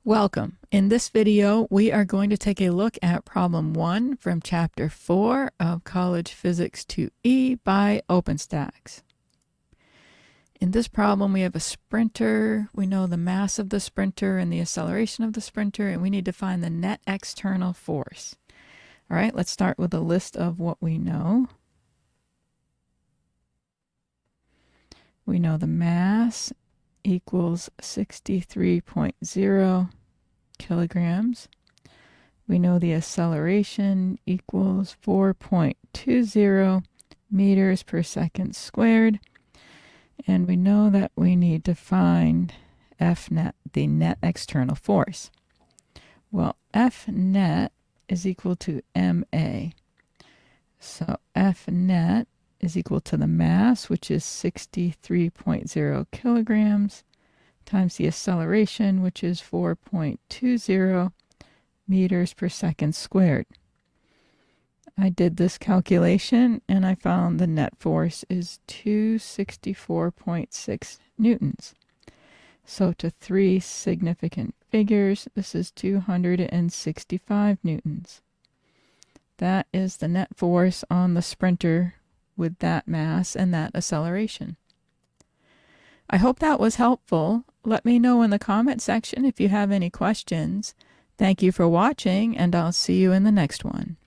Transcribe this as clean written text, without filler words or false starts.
Welcome. In this video, we are going to take a look at problem 1 from chapter 4 of College Physics 2E by OpenStax. In this problem, we have a sprinter. We know the mass of the sprinter and the acceleration of the sprinter, and we need to find the net external force. All right, let's start with a list of what we know. We know the mass equals 63.0 kilograms. We know the acceleration equals 4.20 meters per second squared. And we know that we need to find F net, the net external force. Well, F net is equal to MA. So F net is equal to the mass, which is 63.0 kilograms, times the acceleration, which is 4.20 meters per second squared. I did this calculation and I found the net force is 264.6 newtons. So to three significant figures, this is 265 newtons. That is the net force on the sprinter with that mass and that acceleration. I hope that was helpful. Let me know in the comment section if you have any questions. Thank you for watching, and I'll see you in the next one.